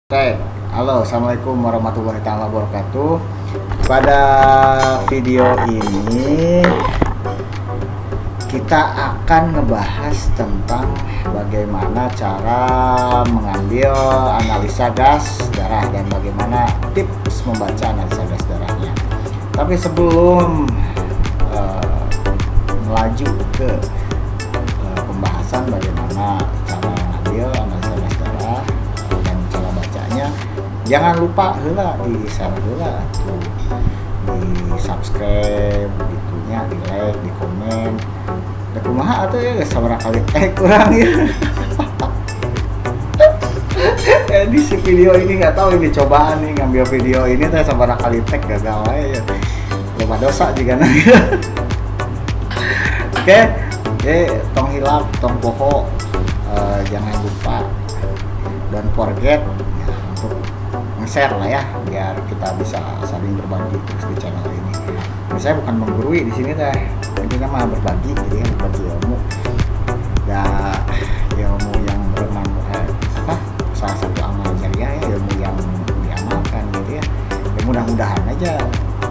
Oke, halo, assalamualaikum warahmatullahi wabarakatuh. Pada video ini kita akan ngebahas tentang bagaimana cara mengambil analisa gas darah dan bagaimana tips membaca analisa gas darahnya. Tapi sebelum melaju ke pembahasan bagaimana cara mengambil analisa gas darah dan cara bacanya, jangan lupa heula di share heula tuh, di subscribe gitunya, di like, di komen. Da kumaha atuh ya geus sabaraha kali kurang ya. Di si video ini nggak tahu, ini cobaan nih ngambil video ini teh sabaraha kali tag gagal aja ya. Loba dosa juga nah. Oke, tong hilap, tong poho, jangan lupa, don't forget ya, untuk nge-share lah ya, biar kita bisa saling berbagi terus di channel ini. Saya bukan menggurui di sini teh, intinya mah berbagi, jadi berbagi ilmu. Ya, ilmu yang bermanfaat, salah satu amal jariah ya, ilmu yang diamalkan gitu ya. Ya mudah-mudahan aja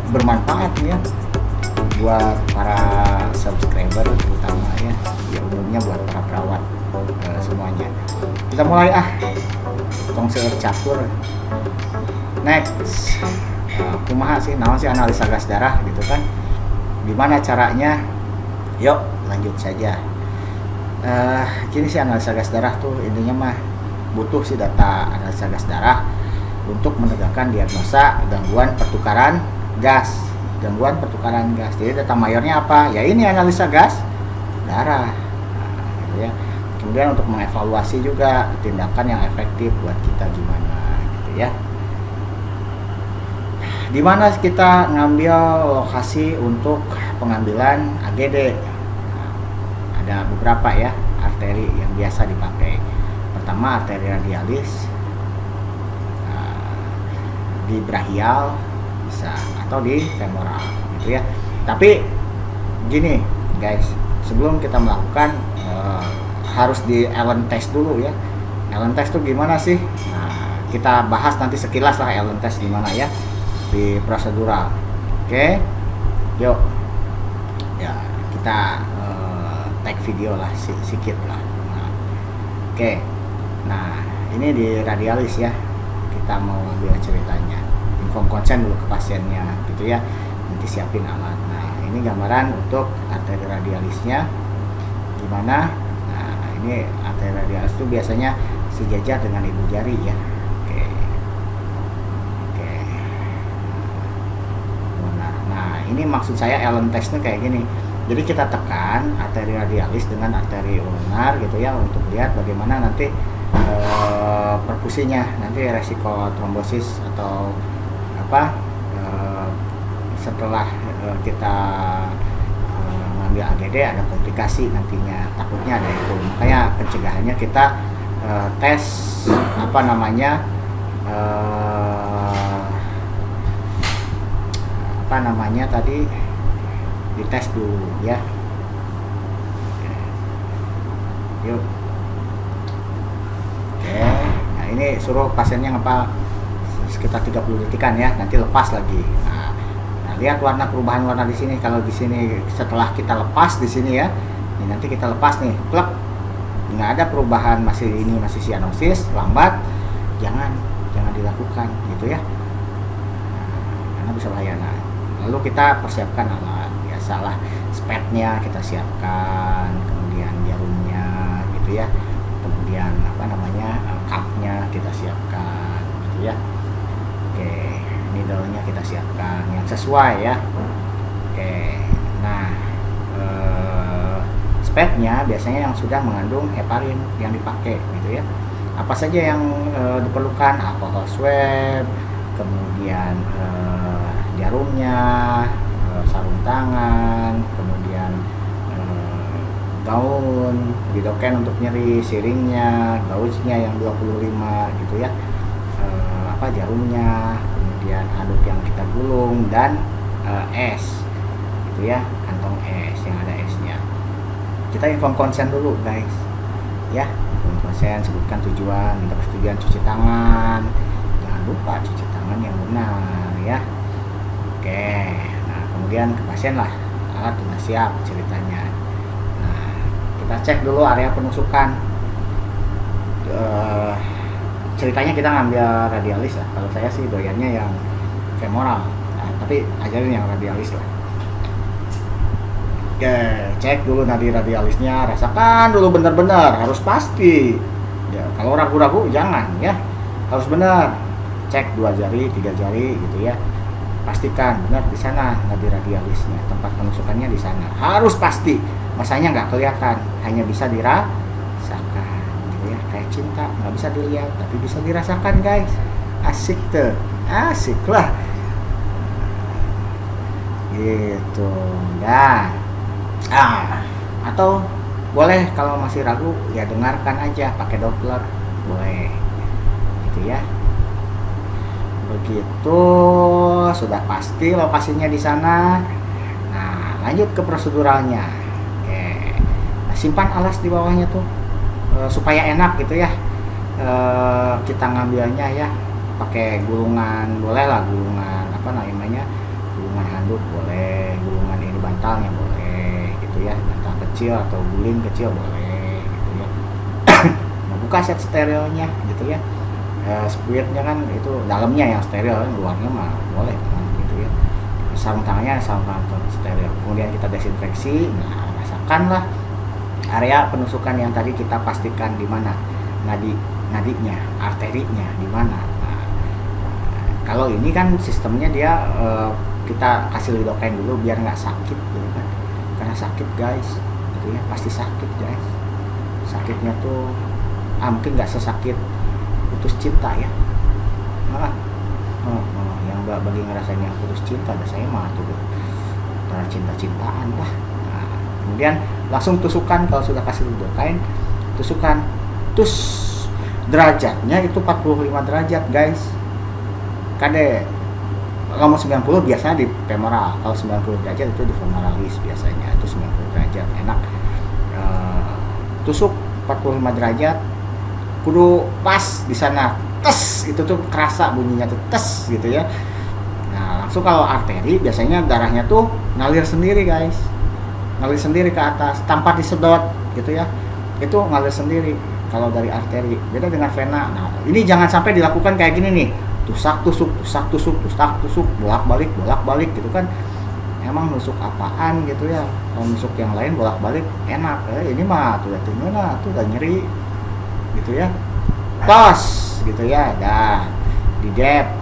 bermanfaat ya buat para subscriber terutama ya umumnya buat para perawat semuanya. Kita mulai tong seueur catur. Next, kumaha sih naon sih analisa gas darah gitu kan, gimana caranya? Yuk lanjut saja. Gini sih, analisa gas darah tuh intinya mah butuh sih data analisa gas darah untuk menegakkan diagnosa gangguan pertukaran gas. Jadi data mayornya apa? Ya ini analisa gas darah. Gitu ya. Kemudian untuk mengevaluasi juga tindakan yang efektif buat kita gimana gitu ya. Di mana kita ngambil lokasi untuk pengambilan AGD? Ada beberapa ya arteri yang biasa dipakai. Pertama arteri radialis, di brachial bisa, atau di femoral gitu ya. Tapi gini guys, sebelum kita melakukan harus di Allen test dulu ya. Allen test itu gimana sih? Nah, kita bahas nanti sekilas lah Allen test gimana ya di prosedural. Oke, yuk ya kita tag video lah sedikit lah. Oke, nah ini di radialis ya, kita mau ambil ceritanya, inform konsen dulu ke pasiennya gitu ya, nanti siapin alat. Nah ini gambaran untuk arteri radialisnya gimana. Nah ini arteri radialis itu biasanya sejajar dengan ibu jari ya. Oke. Nah ini maksud saya Allen testnya kayak gini. Jadi kita tekan arteri radialis dengan arteri ulnar gitu ya, untuk lihat bagaimana nanti perfusinya, nanti resiko trombosis atau setelah kita ngambil AGD ada komplikasi nantinya, takutnya ada itu. Makanya pencegahannya kita tes tadi dites dulu ya. Yuk. Oke, nah ini suruh pasiennya sekitar 30 detikan ya, nanti lepas lagi. Nah, lihat perubahan warna di sini. Kalau di sini setelah kita lepas di sini ya, ini nanti kita lepas nih, plek, nggak ada perubahan, masih cyanosis, lambat, jangan dilakukan gitu ya. Karena bisa bahaya. Nah, lalu kita persiapkan alat, biasalah spetnya kita siapkan, kemudian jarumnya gitu ya, kemudian cupnya kita siapkan gitu ya. Oke, needle-nya kita siapkan yang sesuai ya. Oke, nah spetnya biasanya yang sudah mengandung heparin yang dipakai gitu ya. Apa saja yang diperlukan? Alkohol swab, kemudian jarumnya, sarung tangan, kemudian gaun, bidoken untuk nyeri, siringnya, gausnya yang 25 gitu ya, jarumnya, kemudian handuk yang kita gulung, dan es gitu ya, kantong es yang ada esnya. Kita inform konsen dulu guys ya, inform konsen, sebutkan tujuan, minta persetujuan cuci tangan, lupa cuci tangan yang benar ya. Oke, nah kemudian ke pasien lah, alat sudah siap ceritanya. Nah, kita cek dulu area penusukan. Ceritanya kita ngambil radialis lah. Kalau saya sih doyannya yang femoral, nah, tapi ajarin yang radialis lah. Oke, cek dulu nadi radialisnya, rasakan dulu benar-benar, harus pasti. Ya, kalau ragu-ragu jangan ya, harus benar. Cek 2 jari, 3 jari gitu ya. Pastikan benar di sana nadi radialisnya, tempat penusukannya di sana. Harus pasti. Masanya nggak kelihatan, hanya bisa dirasakan gitu ya. Kayak cinta, nggak bisa dilihat, tapi bisa dirasakan guys. Asik tuh, asik lah. Gitu, dah. Atau boleh kalau masih ragu ya dengarkan aja pakai Doppler, boleh gitu ya. Begitu sudah pasti lokasinya di sana. Nah, lanjut ke proseduralnya. Oke. Nah, simpan alas di bawahnya tuh supaya enak gitu ya. Kita ngambilnya ya pakai gulungan, boleh lah gulungan apa namanya, gulungan handuk boleh, gulungan ini bantalnya boleh gitu ya, bantal kecil atau guling kecil boleh gitu ya. Nah, buka set sterilnya gitu ya. Squidnya kan itu dalamnya yang steril, luarnya mah boleh kan gitu ya. Sarung tangannya sarung tangan steril. Kemudian kita desinfeksi. Nah, rasakanlah area penusukan yang tadi kita pastikan di mana, nadinya, arterinya di mana. Nah, kalau ini kan sistemnya dia kita kasih lidocaine dulu biar nggak sakit gitu kan. Karena sakit guys gitu ya, pasti sakit guys. Sakitnya tuh mungkin nggak sesakit putus cinta ya, yang bagi ngerasain yang putus cinta ada saya mah tuh antara cinta-cintaan lah. Nah, kemudian langsung tusukan. Kalau sudah kasih lidocaine, tusukan derajatnya itu 45 derajat guys. Kade kalau 90 biasanya di femoral, kalau 90 derajat itu di femoralis biasanya, itu 90 derajat enak. Tusuk 45 derajat, kudu pas di sana, tes itu tuh kerasa bunyinya tuh tes gitu ya. Nah, langsung kalau arteri biasanya darahnya tuh ngalir sendiri guys, ngalir sendiri ke atas tanpa disedot gitu ya, itu ngalir sendiri kalau dari arteri. Beda dengan vena. Nah, ini jangan sampai dilakukan kayak gini nih, tusak tusuk bolak balik gitu kan. Emang nusuk apaan gitu ya, kalau nusuk yang lain bolak balik enak, ini mah tuh tinggal tuh udah nyeri gitu ya, tos gitu ya, dah di jab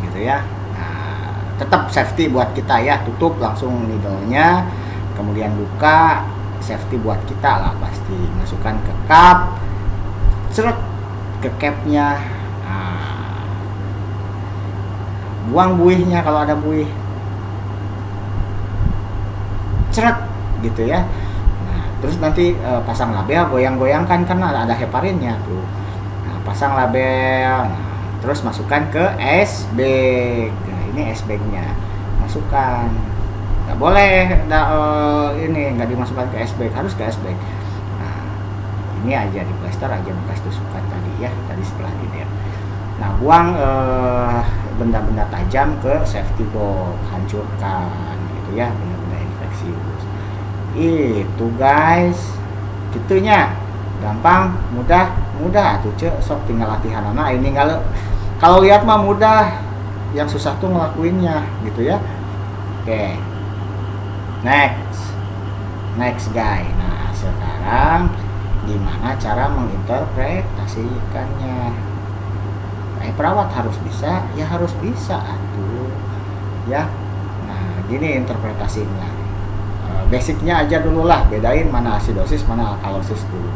gitu ya. Nah, tetap safety buat kita ya, tutup langsung needle-nya, kemudian buka, safety buat kita lah pasti. Masukkan ke cup, seret ke capnya. Buang buihnya kalau ada buih, ceret gitu ya. Nah, terus nanti pasang label, goyang-goyangkan karena ada heparinnya tuh. Nah, pasang label, nah, terus masukkan ke S bag. Nah, ini S bagnya masukkan. Nggak boleh ini nggak dimasukkan ke S bag, harus ke S bag. Nah, ini aja di plester aja bekas tusukan tadi ya, tadi setelah ini ya. Nah, buang benda-benda tajam ke safety box, hancurkan gitu ya, benda-benda infeksius. Itu guys, gitunya, gampang, mudah tuh cek, sok tinggal latihan anak. Ini kalau lihat mah mudah, yang susah tuh ngelakuinnya gitu ya. Oke, next guys. Nah, sekarang gimana cara menginterpretasikannya? Perawat harus bisa, ya harus bisa atuh ya. Nah, gini interpretasinya. Basicnya aja dulu lah, bedain mana asidosis mana alkalosis dulu.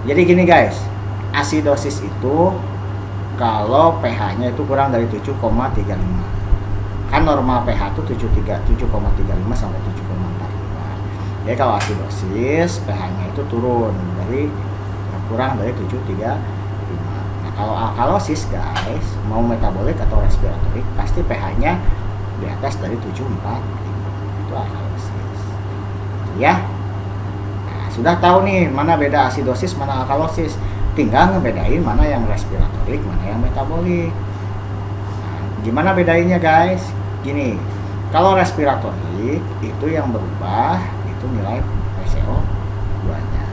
Jadi gini guys, asidosis itu kalau pH-nya itu kurang dari 7,35. Kan normal pH itu 7,35 sampai 7,45. Jadi kalau asidosis pH-nya itu turun dari kurang dari 7,35. Kalau alkalosis guys, mau metabolik atau respiratorik, pasti pH-nya di atas dari 7,45. Itu alkalosis ya. Nah, sudah tahu nih mana beda asidosis mana alkalosis. tinggal ngebedain mana yang respiratorik, mana yang metabolik. Nah, gimana bedainnya guys? Gini, kalau respiratorik itu yang berubah itu nilai PCO2-nya.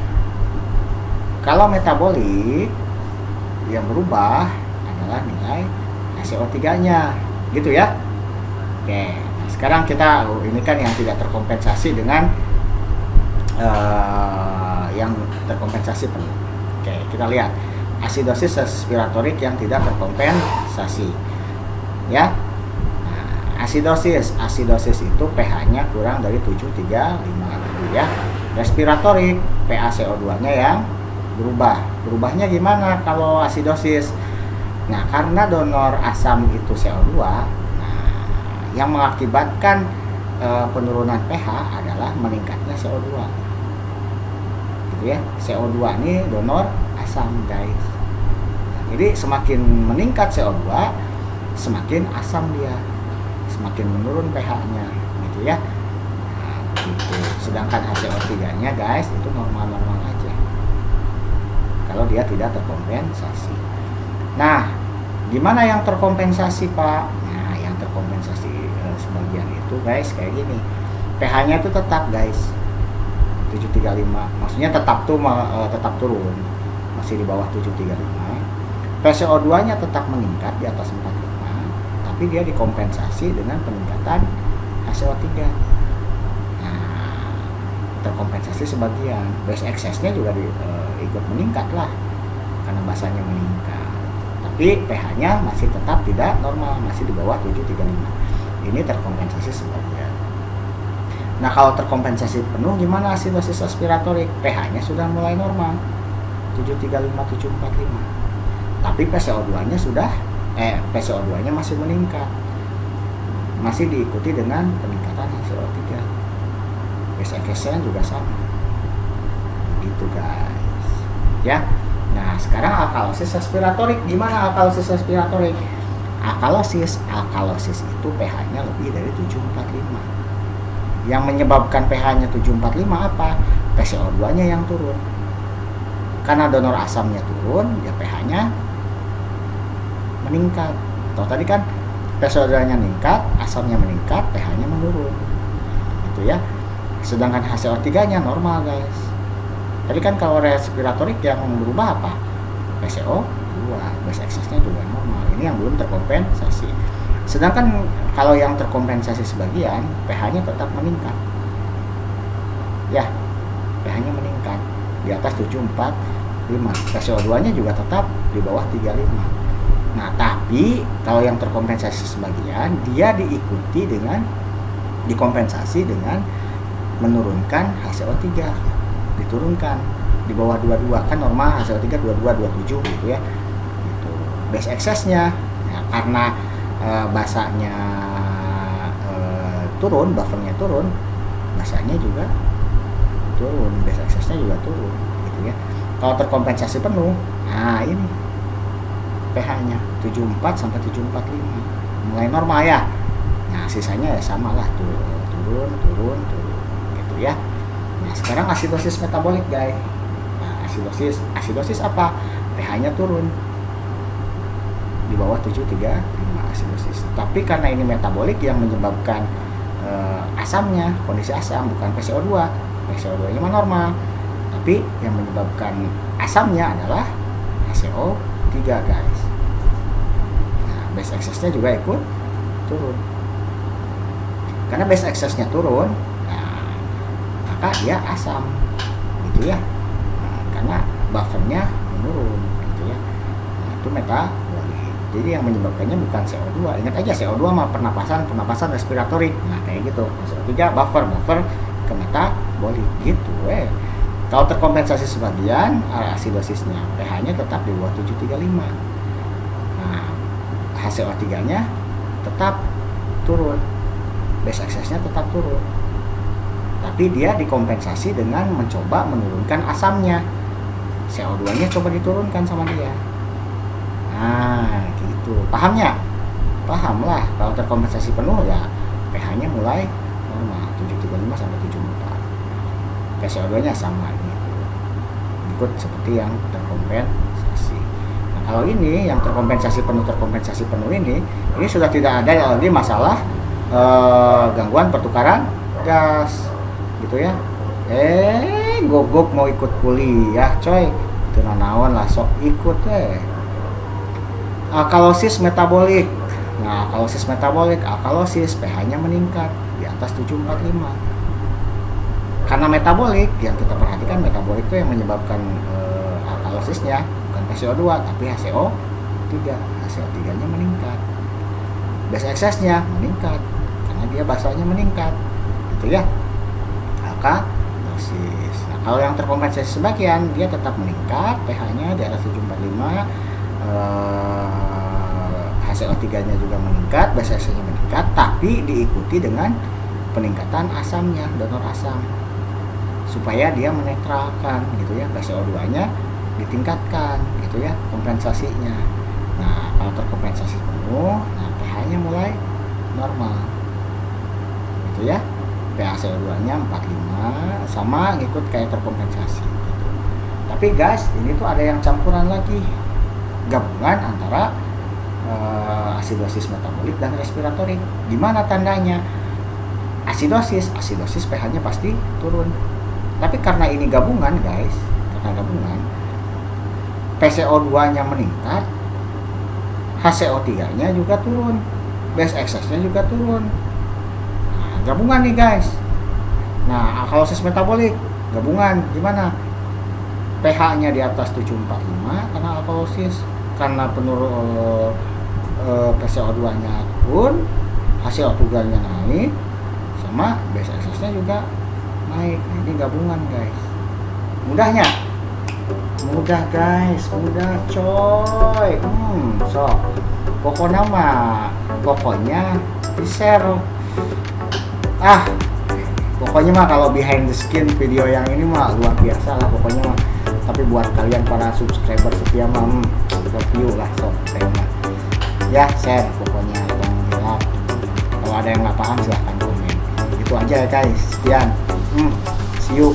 Kalau metabolik yang berubah adalah nilai HCO3-nya, gitu ya. Oke, nah sekarang kita ini kan yang tidak terkompensasi dengan yang terkompensasi penuh. Oke, kita lihat asidosis respiratorik yang tidak terkompensasi. Ya. Nah, asidosis itu pH-nya kurang dari 7,35 ya. Respiratorik PaCO2-nya yang berubah. Berubahnya gimana kalau asidosis? Nah, karena donor asam itu CO2, nah, yang mengakibatkan penurunan pH adalah meningkatnya CO2. Gitu ya. CO2 ini donor asam, guys. Jadi semakin meningkat CO2, semakin asam dia, semakin menurun pH-nya, gitu ya. Nah, gitu. Sedangkan HCO3-nya, guys, itu normal-normal aja. Kalau dia tidak terkompensasi. Nah, gimana yang terkompensasi, Pak? Nah, yang terkompensasi sebagian itu, guys, kayak gini. pH-nya itu tetap, guys. 7,35. Maksudnya tetap turun. Masih di bawah 7,35. PCO2-nya tetap meningkat di atas 45, tapi dia dikompensasi dengan peningkatan HCO3. Nah, terkompensasi sebagian. Base excess-nya juga ikut meningkat lah, karena basanya meningkat. Tapi pH-nya masih tetap tidak normal, masih di bawah 7,35. Ini terkompensasi sebagian. Nah, kalau terkompensasi penuh gimana asidosis respiratorik? pH-nya sudah mulai normal, 7,35, 7,45. Tapi PCO2-nya PCO2-nya masih meningkat. Masih diikuti dengan peningkatan HCO3. Base excess-nya juga sama. Gitu, guys. Ya. Nah, sekarang alkalosis respiratorik. Gimana alkalosis respiratorik? Alkalosis itu pH-nya lebih dari 7,45. Yang menyebabkan pH-nya 7,45 apa? PCO2-nya yang turun. Karena donor asamnya turun, ya pH-nya meningkat. Atau tadi kan PCO2-nya meningkat, asamnya meningkat, pH-nya menurun. Gitu ya. Sedangkan HCO3-nya normal, guys. Tadi kan kalau respiratorik yang berubah apa? PCO2, base excess-nya juga normal. Ini yang belum terkompensasi. Sedangkan kalau yang terkompensasi sebagian, pH-nya tetap meningkat. Ya, pH-nya meningkat di atas 7,45. PCO2-nya juga tetap di bawah 3,5. Nah, tapi kalau yang terkompensasi sebagian, dia dikompensasi dengan menurunkan HCO3. Diturunkan di bawah 22, kan normal HCO3 22, 27 gitu ya. Gitu. Base excess-nya ya, karena basanya turun, buffernya turun, basanya juga turun, base excess-nya juga turun gitu ya. Kalau terkompensasi penuh, nah ini pH-nya 74 sampai 7,45 mulai normal ya. Nah, sisanya ya samalah turun gitu ya. Nah, sekarang asidosis metabolik, guys. Nah, asidosis apa? pH-nya turun di bawah 7,35 asidosis. Tapi karena ini metabolik yang menyebabkan asamnya, kondisi asam, bukan PCO2. PCO2-nya mah normal. Tapi yang menyebabkan asamnya adalah HCO3, guys. Nah, base excess-nya juga ikut turun. Karena base excess-nya turun, nah, maka dia asam, gitu ya. Nah, karena buffernya menurun, gitu ya. Nah, itu metabolik. Jadi yang menyebabkannya bukan CO2. Ingat aja CO2 mah pernapasan respiratorik. Nah, kayak gitu. CO3 buffer ke metabolik gitu. Kalau terkompensasi sebagian, asidosisnya pH-nya tetap di bawah 7,35. Nah, HCO3-nya tetap turun. Base excess-nya tetap turun. Tapi dia dikompensasi dengan mencoba menurunkan asamnya. CO2-nya coba diturunkan sama dia. Nah, gitu. Pahamnya? Paham lah. Kalau terkompensasi penuh ya pH-nya mulai normal 7,35 sampai 7,4. PCO2-nya sama gitu. Ikut seperti yang terkompensasi. Kalau ini yang terkompensasi penuh ini sudah tidak ada lagi masalah gangguan pertukaran gas gitu ya. Gogok mau ikut kuliah coy, itu nanawan lah sok ikut alkalosis metabolik. Nah, alkalosis pH-nya meningkat di atas 745. Karena metabolik, yang kita perhatikan metabolik itu yang menyebabkan alkalosisnya bukan PCO2 tapi HCO3. HCO3-nya meningkat. Base excess-nya meningkat karena dia basanya meningkat. Gitu ya. Alkalosis. Nah, kalau yang terkompensasi sebagian dia tetap meningkat, pH-nya di atas 745, HCO3-nya juga meningkat, base excess-nya meningkat, tapi diikuti dengan peningkatan asamnya, donor asam, supaya dia menetralkan gitu ya, PCO2-nya ditingkatkan gitu ya, kompensasinya. Nah, kalau terkompensasi penuh, nah pH-nya mulai normal gitu ya, PaCO2-nya 45 sama ngikut kayak terkompensasi gitu. Tapi guys, ini tuh ada yang campuran lagi, gabungan antara asidosis metabolik dan respiratorik. Gimana tandanya? Asidosis pH-nya pasti turun. Tapi karena ini gabungan guys, PCO2-nya meningkat, HCO3-nya juga turun, base excess-nya juga turun. Nah, gabungan nih guys. Nah, alkalosis metabolik gabungan gimana? pH-nya di atas 745 karena alkalosis, karena penurun PCO2-nya turun, HCO3-nya naik, sama base excess-nya juga naik. Nah, ini gabungan guys. Mudahnya? Mudah guys, mudah coy. So pokoknya di share. Pokoknya mah kalau behind the skin video yang ini mah luar biasa lah pokoknya mah. Tapi buat kalian para subscriber setia mah review lah saya mah. Ya share pokoknya yang gelap. Kalau ada yang nggak paham silahkan komen. Itu aja ya guys. Sekian. See you.